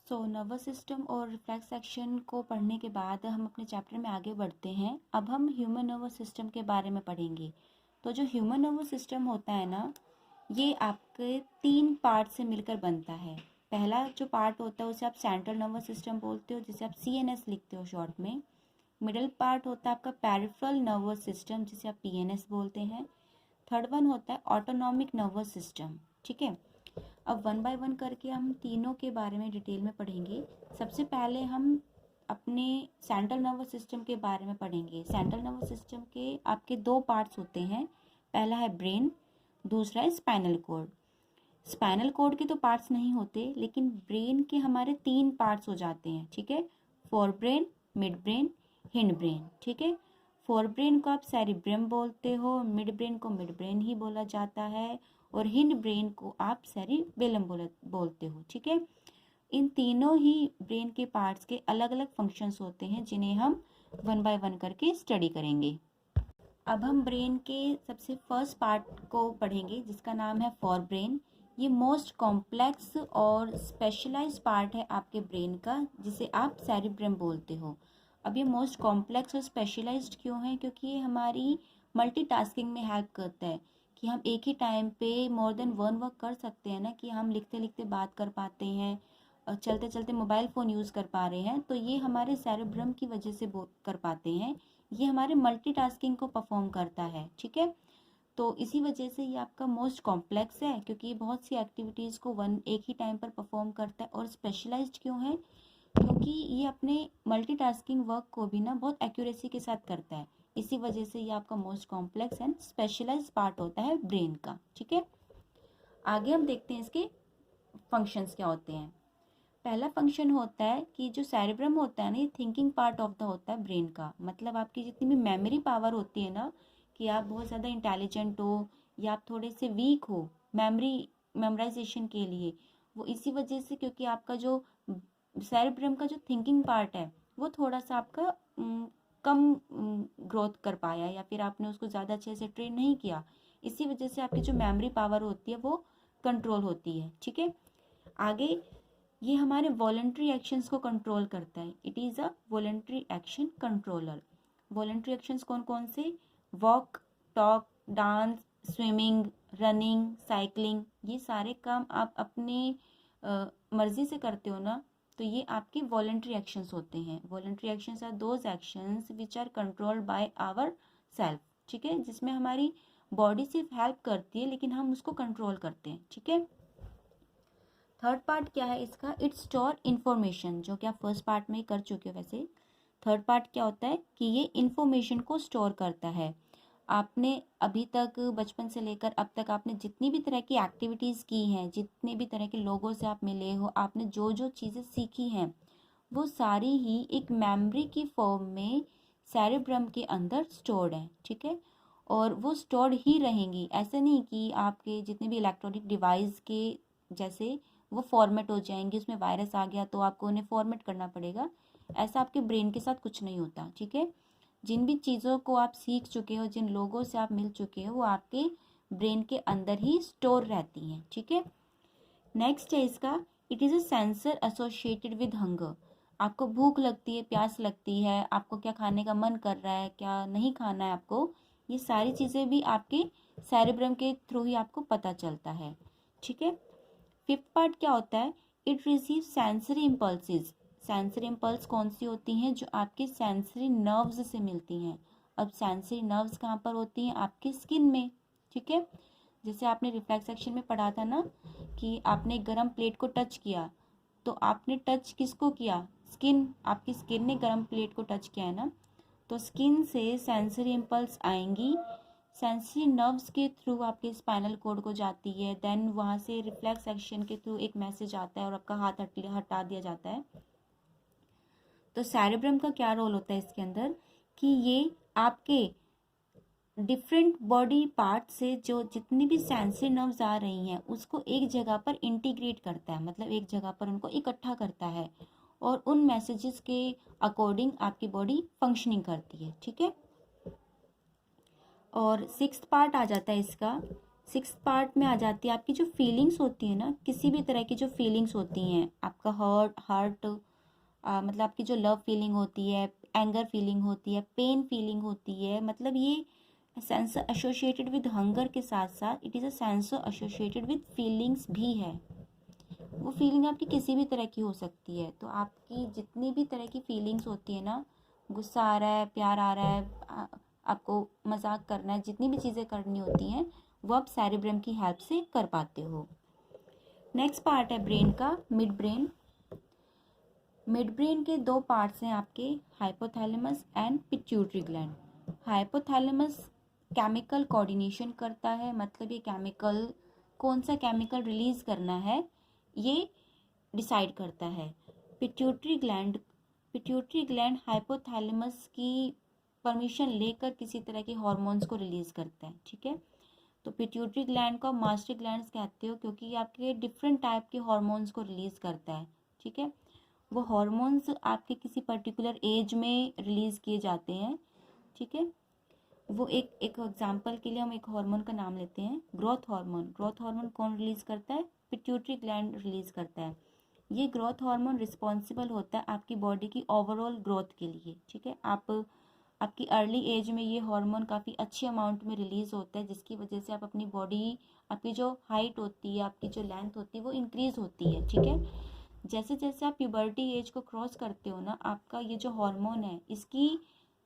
So nervous system और reflex action को पढ़ने के बाद हम अपने चैप्टर में आगे बढ़ते हैं। अब हम ह्यूमन नर्वस सिस्टम के बारे में पढ़ेंगे। तो जो ह्यूमन नर्वस सिस्टम होता है ना, ये आपके 3 पार्ट से मिलकर बनता है। पहला जो पार्ट होता है उसे आप सेंट्रल नर्वस सिस्टम बोलते हो, जिसे आप CNS लिखते हो शॉर्ट में। मिडिल पार्ट होता है आपका पेरिफेरल नर्वस सिस्टम, जिसे आप PNS बोलते हैं। थर्ड वन होता है ऑटोनॉमिक नर्वस सिस्टम। ठीक है, अब वन बाय वन करके हम तीनों के बारे में डिटेल में पढ़ेंगे। सबसे पहले हम अपने सेंट्रल नर्वस सिस्टम के बारे में पढ़ेंगे। सेंट्रल नर्वस सिस्टम के आपके 2 पार्ट्स होते हैं। पहला है ब्रेन, दूसरा है स्पाइनल कॉर्ड। स्पाइनल कॉर्ड के तो पार्ट्स नहीं होते, लेकिन ब्रेन के हमारे 3 पार्ट्स हो जाते हैं। ठीक है, fore brain, mid brain, hind brain. ठीक है, फोर ब्रेन को आप सेरिब्रम बोलते हो, मिड ब्रेन को मिड ब्रेन ही बोला जाता है, और हिंड ब्रेन को आप सेरिबेलम बोलते हो। ठीक है, इन तीनों ही ब्रेन के पार्ट्स के अलग अलग फंक्शंस होते हैं, जिन्हें हम वन बाय वन करके स्टडी करेंगे। अब हम ब्रेन के सबसे फर्स्ट पार्ट को पढ़ेंगे, जिसका नाम है फोर ब्रेन। ये मोस्ट कॉम्प्लेक्स और स्पेशलाइज्ड पार्ट है आपके ब्रेन का, जिसे आप सेरिब्रम बोलते हो। अब ये मोस्ट कॉम्प्लेक्स और स्पेशलाइज्ड क्यों है? क्योंकि ये हमारी मल्टीटास्किंग में हेल्प करता है, कि हम एक ही टाइम पे मोर देन वन वर्क कर सकते हैं ना, कि हम लिखते लिखते बात कर पाते हैं, चलते चलते मोबाइल फ़ोन यूज़ कर पा रहे हैं, तो ये हमारे सेरिब्रम की वजह से कर पाते हैं। ये हमारे मल्टीटास्किंग को परफॉर्म करता है। ठीक है, तो इसी वजह से ये आपका मोस्ट कॉम्प्लेक्स है, क्योंकि ये बहुत सी एक्टिविटीज़ को एक ही टाइम पर परफॉर्म करता है। और स्पेशलाइज्ड क्यों है? क्योंकि ये अपने मल्टीटास्किंग वर्क को भी ना बहुत एक्यूरेसी के साथ करता है। इसी वजह से ये आपका most complex and specialised part होता है ब्रेन का। ठीक है, आगे हम देखते हैं इसके फंक्शंस क्या होते हैं। पहला फंक्शन होता है कि जो सेरिब्रम होता है ना, ये थिंकिंग पार्ट ऑफ द होता है ब्रेन का। मतलब आपकी जितनी भी मेमोरी पावर होती है ना, कि आप बहुत ज़्यादा इंटेलिजेंट हो या आप थोड़े से वीक हो मेमोराइजेशन के लिए, वो इसी वजह से, क्योंकि आपका जो सेरिब्रम का जो थिंकिंग पार्ट है वो थोड़ा सा आपका कम ग्रोथ कर पाया, या फिर आपने उसको ज़्यादा अच्छे से ट्रेन नहीं किया। इसी वजह से आपकी जो मेमोरी पावर होती है वो कंट्रोल होती है। ठीक है, आगे ये हमारे वॉलंटरी एक्शंस को कंट्रोल करता है। It is a voluntary action controller. Voluntary actions कौन कौन से? Walk, talk, dance, swimming, running, cycling. ये सारे काम आप अपने मर्जी से करते हो ना, तो ये आपके वॉलंटरी एक्शंस होते हैं। Voluntary actions are those actions which are controlled by our self. ठीक है, जिसमें हमारी बॉडी सिर्फ हेल्प करती है, लेकिन हम उसको कंट्रोल करते हैं। ठीक है, थर्ड पार्ट क्या है इसका? इट स्टोर इन्फॉर्मेशन, जो कि आप फर्स्ट पार्ट में ही कर चुके हो। वैसे थर्ड पार्ट क्या होता है कि ये इन्फॉर्मेशन को स्टोर करता है। आपने अभी तक बचपन से लेकर अब तक आपने जितनी भी तरह की एक्टिविटीज़ की हैं, जितने भी तरह के लोगों से आप मिले हो, आपने जो जो चीज़ें सीखी हैं, वो सारी ही एक मेमोरी की फॉर्म में सेरेब्रम के अंदर स्टोर्ड है। ठीक है, और वो स्टोर्ड ही रहेंगी। ऐसे नहीं कि आपके जितने भी इलेक्ट्रॉनिक डिवाइस के जैसे वो फॉर्मेट हो जाएंगे, उसमें वायरस आ गया तो आपको उन्हें फॉर्मेट करना पड़ेगा। ऐसा आपके ब्रेन के साथ कुछ नहीं होता। ठीक है, जिन भी चीज़ों को आप सीख चुके हो, जिन लोगों से आप मिल चुके हो, वो आपके ब्रेन के अंदर ही स्टोर रहती हैं। ठीक है, नेक्स्ट है इसका, it is a sensor associated with hunger. आपको भूख लगती है, प्यास लगती है, आपको क्या खाने का मन कर रहा है, क्या नहीं खाना है आपको, ये सारी चीज़ें भी आपके सेरेब्रम के थ्रू ही आपको पता चलता है। ठीक है, फिफ्थ पार्ट क्या होता है? It receive sensory impulses. Sensory impulse कौन सी होती हैं? जो आपके सेंसरी नर्व्स से मिलती हैं। अब सेंसरी नर्व्स कहाँ पर होती हैं? आपकी स्किन में। ठीक है, जैसे आपने रिफ्लेक्स सेक्शन में पढ़ा था ना, कि आपने गर्म प्लेट को टच किया, तो आपने टच किसको किया? स्किन। आपकी स्किन ने गर्म प्लेट को टच किया है ना, तो स्किन से सेंसरी इम्पल्स आएंगी, सेंसरी नर्व्स के थ्रू आपके स्पाइनल कोड को जाती है, देन वहाँ से रिफ्लेक्स एक्शन के थ्रू एक मैसेज आता है और आपका हाथ हटा दिया जाता है। तो सेरेब्रम का क्या रोल होता है इसके अंदर? कि ये आपके डिफरेंट बॉडी पार्ट से जो जितनी भी सेंसरी नर्व्स आ रही हैं, उसको एक जगह पर इंटीग्रेट करता है, मतलब एक जगह पर उनको इकट्ठा करता है, और उन मैसेजेस के अकॉर्डिंग आपकी बॉडी फंक्शनिंग करती है। ठीक है, और सिक्स्थ पार्ट आ जाता है इसका। सिक्स पार्ट में आ जाती है आपकी जो फीलिंग्स होती है ना, किसी भी तरह की जो फीलिंग्स होती हैं, आपका हार्ट मतलब आपकी जो लव फीलिंग होती है, एंगर फीलिंग होती है, पेन फीलिंग होती है, मतलब ये सेंसर एसोसिएटेड विद हंगर के साथ साथ it is a sensor associated with feelings भी है। वो फीलिंग आपकी किसी भी तरह की हो सकती है। तो आपकी जितनी भी तरह की फीलिंग्स होती है ना, गुस्सा आ रहा है, प्यार आ रहा है, आपको मजाक करना है, जितनी भी चीज़ें करनी होती हैं वो आप सेरेब्रम की हेल्प से कर पाते हो। नेक्स्ट पार्ट है ब्रेन का, मिड ब्रेन। मिड ब्रेन के दो पार्ट्स हैं आपके, hypothalamus and pituitary gland. Hypothalamus chemical coordination करता है, मतलब ये केमिकल कौन सा केमिकल रिलीज करना है ये डिसाइड करता है। पिट्यूटरी ग्लैंड हाइपोथैलेमस की परमिशन लेकर किसी तरह के हॉर्मोन्स को रिलीज करता है, ठीक है। तो पिट्यूटरी ग्लैंड को मास्टर ग्लैंड्स कहते हो क्योंकि ये आपके डिफरेंट टाइप के हॉर्मोन्स को रिलीज करता है, ठीक है। वो हॉर्मोन्स आपके किसी पर्टिकुलर एज में रिलीज किए जाते हैं, ठीक है। वो एक एग्जांपल के लिए हम एक हार्मोन का नाम लेते हैं, ग्रोथ हार्मोन। ग्रोथ हार्मोन कौन रिलीज करता है? पिट्यूटरी ग्लैंड रिलीज करता है। ये ग्रोथ हार्मोन रिस्पॉन्सिबल होता है आपकी बॉडी की ओवरऑल ग्रोथ के लिए, ठीक है। आपकी अर्ली एज में ये हार्मोन काफ़ी अच्छी अमाउंट में रिलीज होता है, जिसकी वजह से आप अपनी बॉडी, आपकी जो हाइट होती है, आपकी जो लेंथ होती है वो इंक्रीज होती है, ठीक है। जैसे जैसे आप प्यूबर्टी एज को क्रॉस करते हो ना, आपका ये जो हार्मोन है इसकी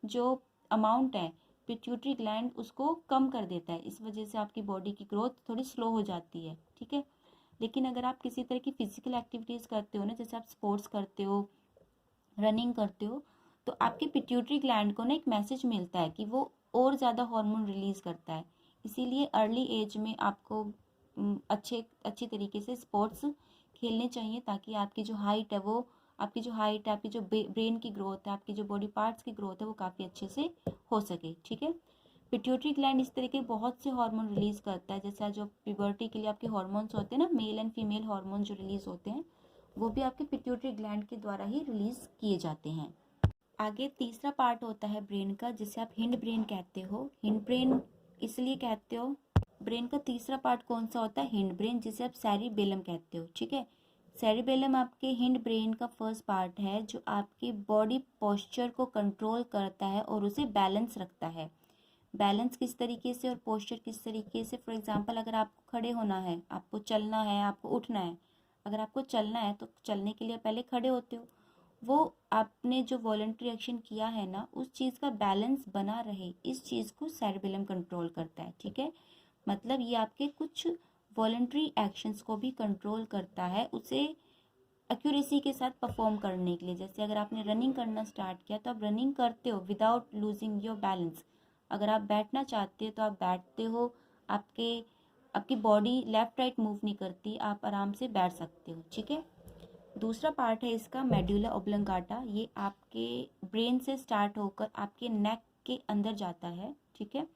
जो अमाउंट है पिट्यूटरी ग्लैंड उसको कम कर देता है। इस वजह से आपकी बॉडी की ग्रोथ थोड़ी स्लो हो जाती है, ठीक है। लेकिन अगर आप किसी तरह की फिजिकल एक्टिविटीज़ करते हो ना, जैसे आप स्पोर्ट्स करते हो, रनिंग करते हो, तो आपके पिट्यूटरी ग्लैंड को ना एक मैसेज मिलता है कि वो और ज़्यादा हार्मोन रिलीज करता है। इसीलिए अर्ली एज में आपको अच्छी तरीके से स्पोर्ट्स खेलने चाहिए, ताकि आपकी जो हाइट है वो, आपकी जो हाइट है, आपकी जो ब्रेन की ग्रोथ है, आपकी जो बॉडी पार्ट्स की ग्रोथ है वो काफ़ी अच्छे से हो सके, ठीक है। पिट्यूटरी ग्लैंड इस तरह के बहुत से हार्मोन रिलीज करता है, जैसे जो प्यूबर्टी के लिए आपके हार्मोन्स होते हैं ना, मेल एंड फीमेल हार्मोन जो रिलीज होते हैं वो भी आपके पिट्यूटरी ग्लैंड के द्वारा ही रिलीज किए जाते हैं। आगे तीसरा पार्ट होता है ब्रेन का, जिसे आप हिंड ब्रेन कहते हो। हिंड ब्रेन इसलिए कहते हो, ब्रेन का तीसरा पार्ट कौन सा होता है? हिंड ब्रेन, जिसे आप सेरिबेलम कहते हो, ठीक है। सेरिबेलम आपके हिंड ब्रेन का फर्स्ट पार्ट है जो आपकी बॉडी पोस्चर को कंट्रोल करता है और उसे बैलेंस रखता है। बैलेंस किस तरीके से और पोस्चर किस तरीके से? फॉर एग्जांपल, अगर आपको खड़े होना है, आपको चलना है, आपको उठना है। अगर आपको चलना है तो चलने के लिए पहले खड़े होते हो। वो आपने जो वॉलंटरी एक्शन किया है ना, उस चीज़ का बैलेंस बना रहे, इस चीज़ को सेरिबेलम कंट्रोल करता है, ठीक है। मतलब ये आपके कुछ वॉलंटरी एक्शंस को भी कंट्रोल करता है, उसे एक्यूरेसी के साथ परफॉर्म करने के लिए। जैसे अगर आपने रनिंग करना स्टार्ट किया तो आप रनिंग करते हो विदाउट लूजिंग योर बैलेंस। अगर आप बैठना चाहते हो तो आप बैठते हो, आपके आपकी बॉडी लेफ्ट राइट मूव नहीं करती, आप आराम से बैठ सकते हो, ठीक है। दूसरा पार्ट है इसका मेडुला ओब्लंगाटा। ये आपके ब्रेन से स्टार्ट होकर आपके नेक के अंदर जाता है, ठीक है।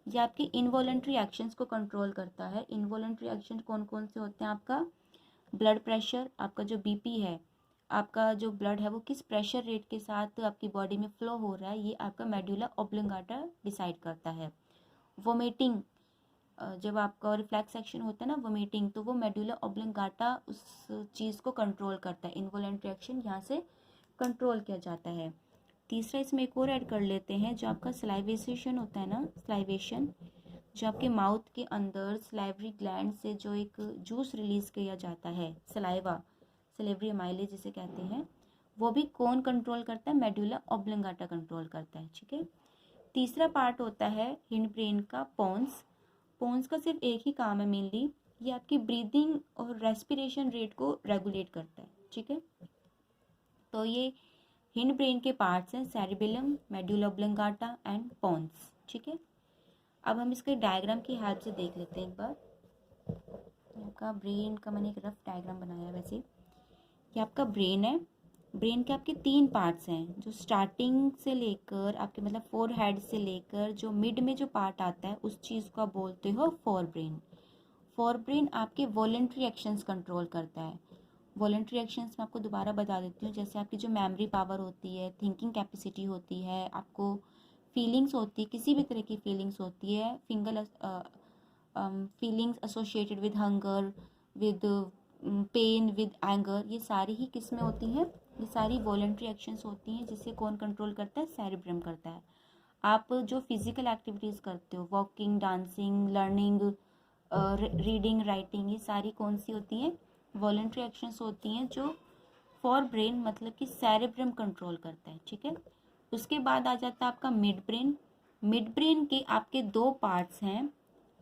ये आपके इनवॉलेंट्री एक्शंस को कंट्रोल करता है। इनवॉलेंट्री एक्शन कौन कौन से होते हैं? आपका ब्लड प्रेशर, आपका जो बीपी है, आपका जो ब्लड है वो किस प्रेशर रेट के साथ आपकी बॉडी में फ्लो हो रहा है, ये आपका मेडुला ओब्लंगाटा डिसाइड करता है। वोमिटिंग, जब आपका रिफ्लेक्स एक्शन होता है ना वोमिटिंग, तो वो मेडुला ओब्लंगाटा उस चीज़ को कंट्रोल करता है। इनवॉलेंट्री एक्शन यहाँ से कंट्रोल किया जाता है। तीसरा इसमें एक और ऐड कर लेते हैं, जो आपका सलाइवेशन होता है ना, सलाइवेशन, जो आपके माउथ के अंदर सलाइवरी ग्लैंड से जो एक जूस रिलीज किया जाता है, सलाइवा, सलेवरी अमाइलेज जिसे कहते हैं, वो भी कौन कंट्रोल करता है? मेडुला ओब्लंगाटा कंट्रोल करता है, ठीक है। तीसरा पार्ट होता है हिंड ब्रेन का, पोन्स। पोन्स का सिर्फ एक ही काम है मेनली, ये आपकी ब्रीदिंग और रेस्पिरेशन रेट को रेगुलेट करता है, ठीक है। तो ये हिंड ब्रेन के पार्ट्स हैं, सेरिबेलम, मेडुला ओब्लंगाटा एंड पोन्स, ठीक है। अब हम इसके डायग्राम की हेल्प से देख लेते हैं एक बार। आपका ब्रेन का मैंने एक रफ डायग्राम बनाया है। वैसे ये आपका ब्रेन है। ब्रेन के आपके तीन पार्ट्स हैं, जो स्टार्टिंग से लेकर आपके मतलब फोर हेड से लेकर जो मिड में जो पार्ट आता है उस चीज़ को आप बोलते हो फोर ब्रेन। फोर ब्रेन आपके वॉलेंट्री एक्शंस कंट्रोल करता है। वॉलेंट्री एक्शंस मैं आपको दोबारा बता देती हूँ। जैसे आपकी जो मेमोरी पावर होती है, थिंकिंग कैपेसिटी होती है, आपको फीलिंग्स होती है, किसी भी तरह की फीलिंग्स होती है, feelings associated with hunger, with pain, with anger, ये सारी ही किस में होती हैं? ये सारी वॉलंटरी एक्शंस होती हैं जिसे कौन कंट्रोल करता है? सेरेब्रम करता है। आप जो फिजिकल एक्टिविटीज़ करते हो, walking, dancing, learning, reading, writing, ये सारी कौन सी होती हैं? वॉलंटरी एक्शंस होती हैं जो फॉर ब्रेन मतलब कि सेरेब्रम कंट्रोल करता है। ठीक है, उसके बाद आ जाता है आपका मिड ब्रेन। मिड ब्रेन के आपके दो पार्ट्स हैं,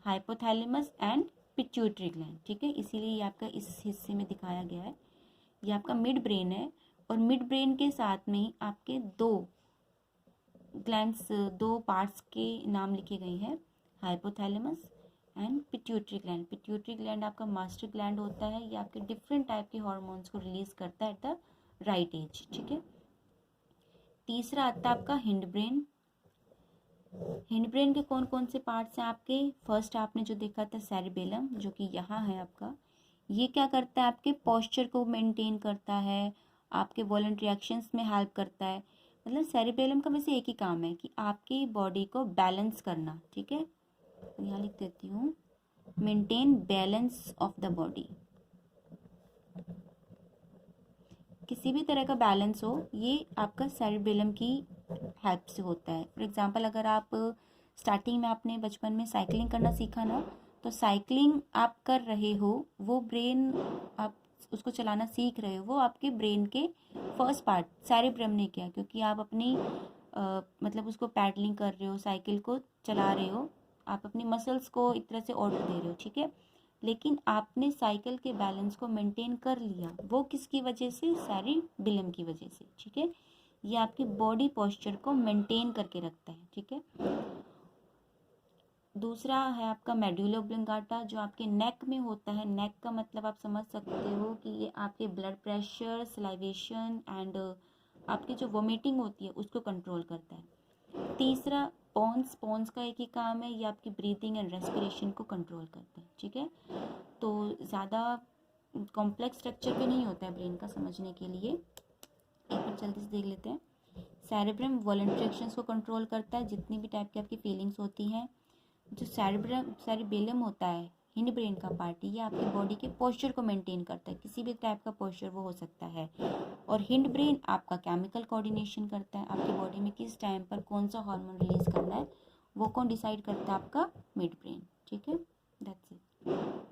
हाइपोथैलेमस एंड पिट्यूटरी ग्लैंड। ठीक है, इसीलिए ये आपका इस हिस्से में दिखाया गया है। ये आपका मिड ब्रेन है और मिड ब्रेन के साथ में ही आपके दो ग्लैंड्स, दो पार्ट्स के नाम लिखे गए हैं, hypothalamus and pituitary gland. Pituitary gland आपका मास्टर ग्लैंड होता है, ये आपके डिफरेंट टाइप के हॉर्मोन्स को रिलीज करता है एट द राइट एज। ठीक है, तीसरा आता है आपका हिंड ब्रेन। हिंड ब्रेन के कौन कौन से पार्ट्स हैं आपके? फर्स्ट आपने जो देखा था सेरिबेलम, जो कि यहाँ है आपका, ये क्या करता है? आपके पोस्चर को मेंटेन करता है, आपके वॉलंटरी एक्शंस में हेल्प करता है। मतलब सेरिबेलम का वैसे एक ही काम है कि आपकी बॉडी को बैलेंस करना। ठीक है, यहाँ लिख देती हूँ, maintain balance of the body. किसी भी तरह का बैलेंस हो, ये आपका सेरिबेलम की हेल्प से होता है। फॉर एग्जांपल, अगर आप स्टार्टिंग में आपने बचपन में साइकिलिंग करना सीखा ना, तो साइकिलिंग आप कर रहे हो, वो ब्रेन आप उसको चलाना सीख रहे हो, वो आपके ब्रेन के फर्स्ट पार्ट सेरिब्रम ने किया, क्योंकि आप अपनी मतलब उसको पैडलिंग कर रहे हो, साइकिल को चला रहे हो, आप अपनी मसल्स को एक तरह से ऑर्डर दे रहे हो। ठीक है, लेकिन आपने साइकिल के बैलेंस को मेंटेन कर लिया, वो किसकी वजह से? सेरिबेलम की वजह से। ठीक है, ये आपकी बॉडी पोस्चर को मेंटेन करके रखता है। ठीक है, दूसरा है आपका मेडुला ऑब्लिंगाटा, जो आपके नेक में होता है। नेक का मतलब आप समझ सकते हो कि ये आपके ब्लड प्रेशर, सलाइवेशन एंड आपकी जो वोमिटिंग होती है उसको कंट्रोल करता है। तीसरा पोन्स। पोन्स का एक ही काम है, ये आपकी ब्रीदिंग एंड रेस्पिरेशन को कंट्रोल करता है। ठीक है, तो ज़्यादा कॉम्प्लेक्स स्ट्रक्चर भी नहीं होता है ब्रेन का समझने के लिए, एक बार जल्दी से देख लेते हैं। सेरेब्रम वॉलंटरी एक्शंस को कंट्रोल करता है, जितनी भी टाइप की आपकी फीलिंग्स होती हैं। जो सेरिबेलम होता है, हिंड ब्रेन का पार्ट, ये आपकी बॉडी के पोस्चर को मेंटेन करता है, किसी भी टाइप का पोस्चर वो हो सकता है। और हिंड ब्रेन आपका केमिकल कोऑर्डिनेशन करता है, आपकी बॉडी में किस टाइम पर कौन सा हार्मोन रिलीज करना है वो कौन डिसाइड करता है? आपका मिड ब्रेन। ठीक है, दैट्स इट।